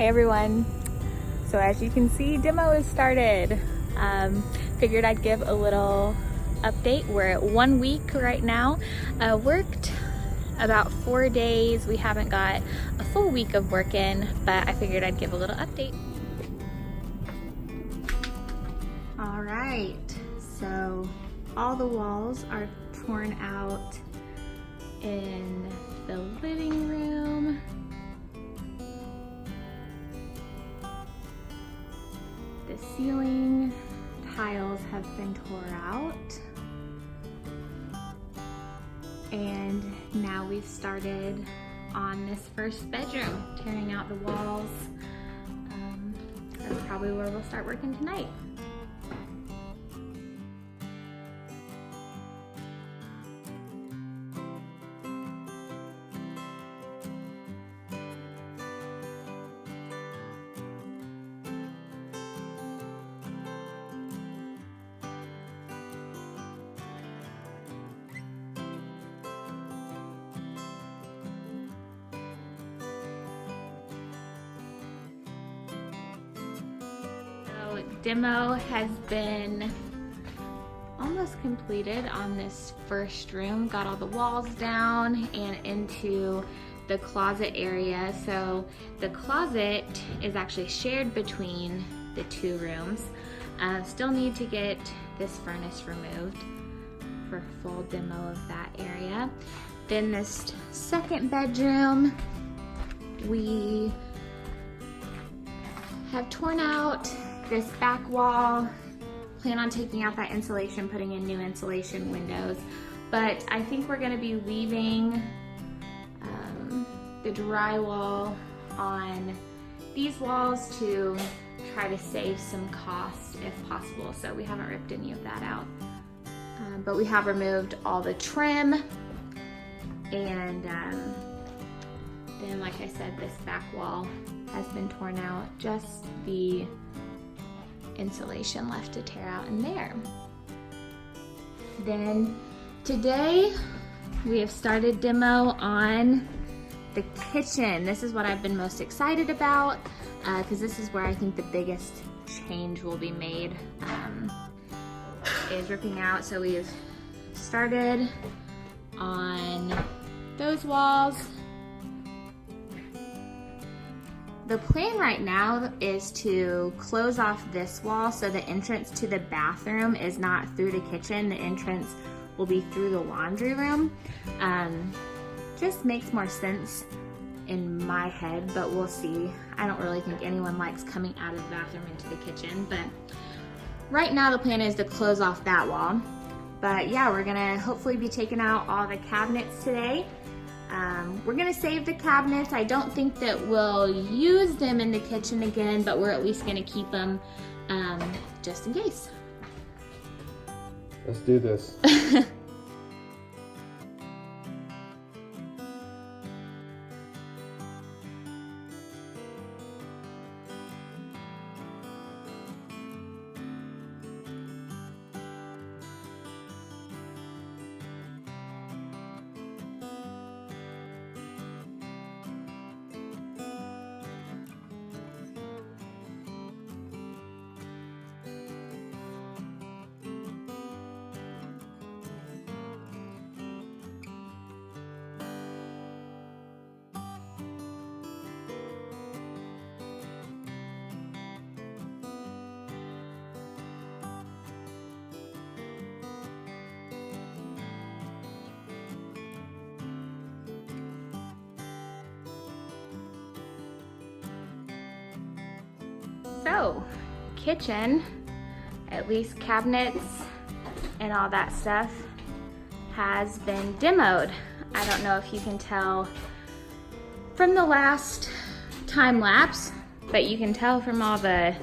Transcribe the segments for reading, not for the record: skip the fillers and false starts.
Hey everyone. So as you can see, demo is started. Figured I'd give a little update. We're at 1 week right now. Worked about 4 days. We haven't got a full week of work in, but I figured I'd give a little update. All right, so all the walls are torn out in the living room. The ceiling tiles have been tore out. And now we've started on this first bedroom, tearing out the walls. That's probably where we'll start working tonight. Demo has been almost completed on this first room. Got all the walls down and into the closet area. So the closet is actually shared between the two rooms. Still need to get this furnace removed for a full demo of that area. Then this second bedroom, we have torn out this back wall. Plan on taking out that insulation, putting in new insulation windows. But I think we're gonna be leaving the drywall on these walls to try to save some cost if possible. So we haven't ripped any of that out. But we have removed all the trim. And then, like I said, this back wall has been torn out. Just the insulation left to tear out in there. Then today we have started demo on the kitchen. This is what I've been most excited about because this is where I think the biggest change will be made, is ripping out. So we've started on those walls. The plan right now is to close off this wall so the entrance to the bathroom is not through the kitchen. The entrance will be through the laundry room. Just makes more sense in my head, but we'll see. I don't really think anyone likes coming out of the bathroom into the kitchen, but right now the plan is to close off that wall. But yeah, we're gonna hopefully be taking out all the cabinets today. We're gonna save the cabinets. I don't think that we'll use them in the kitchen again, but we're at least gonna keep them just in case. Let's do this. So, kitchen, at least cabinets and all that stuff, has been demoed. I don't know if you can tell from the last time lapse, but you can tell from all the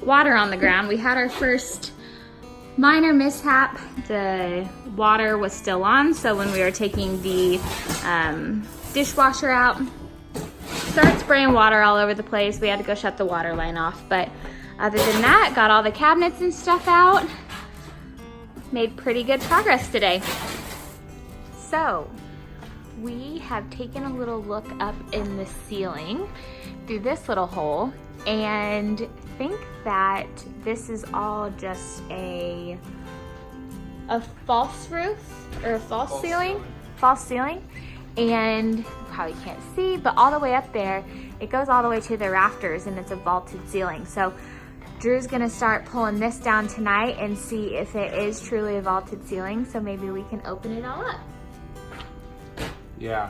water on the ground. We had our first minor mishap. The water was still on, so when we were taking the dishwasher out, started spraying water all over the place. We had to go shut the water line off, but other than that, got all the cabinets and stuff out. Made pretty good progress today. So we have taken a little look up in the ceiling through this little hole and think that this is all just a false roof or a false ceiling. And you probably can't see, but all the way up there, it goes all the way to the rafters and it's a vaulted ceiling. So Drew's gonna start pulling this down tonight and see if it is truly a vaulted ceiling, so maybe we can open it all up. Yeah.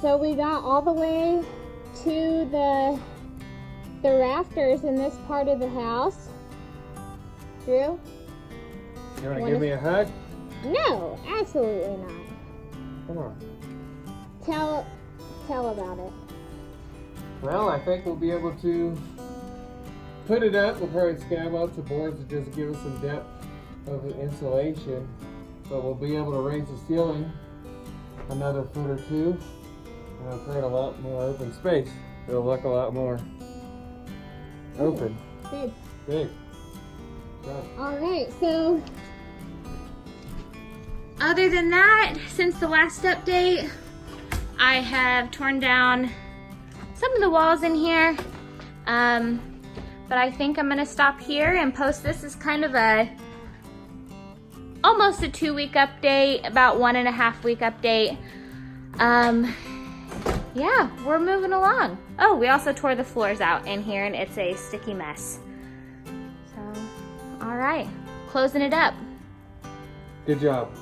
So we got all the way to the rafters in this part of the house. Drew? You want to give me a hug? No, absolutely not. Come on. Tell about it. Well, I think we'll be able to put it up. We'll probably scab out the boards to just give us some depth of the insulation. But we'll be able to raise the ceiling another foot or two. And it'll create a lot more open space. It'll look a lot more open. Big. Alright, so other than that, since the last update, I have torn down some of the walls in here. But I think I'm gonna stop here and post this as kind of almost a 2-week update, about 1.5 week update. Yeah, we're moving along. Oh, we also tore the floors out in here and it's a sticky mess. So, all right, closing it up. Good job.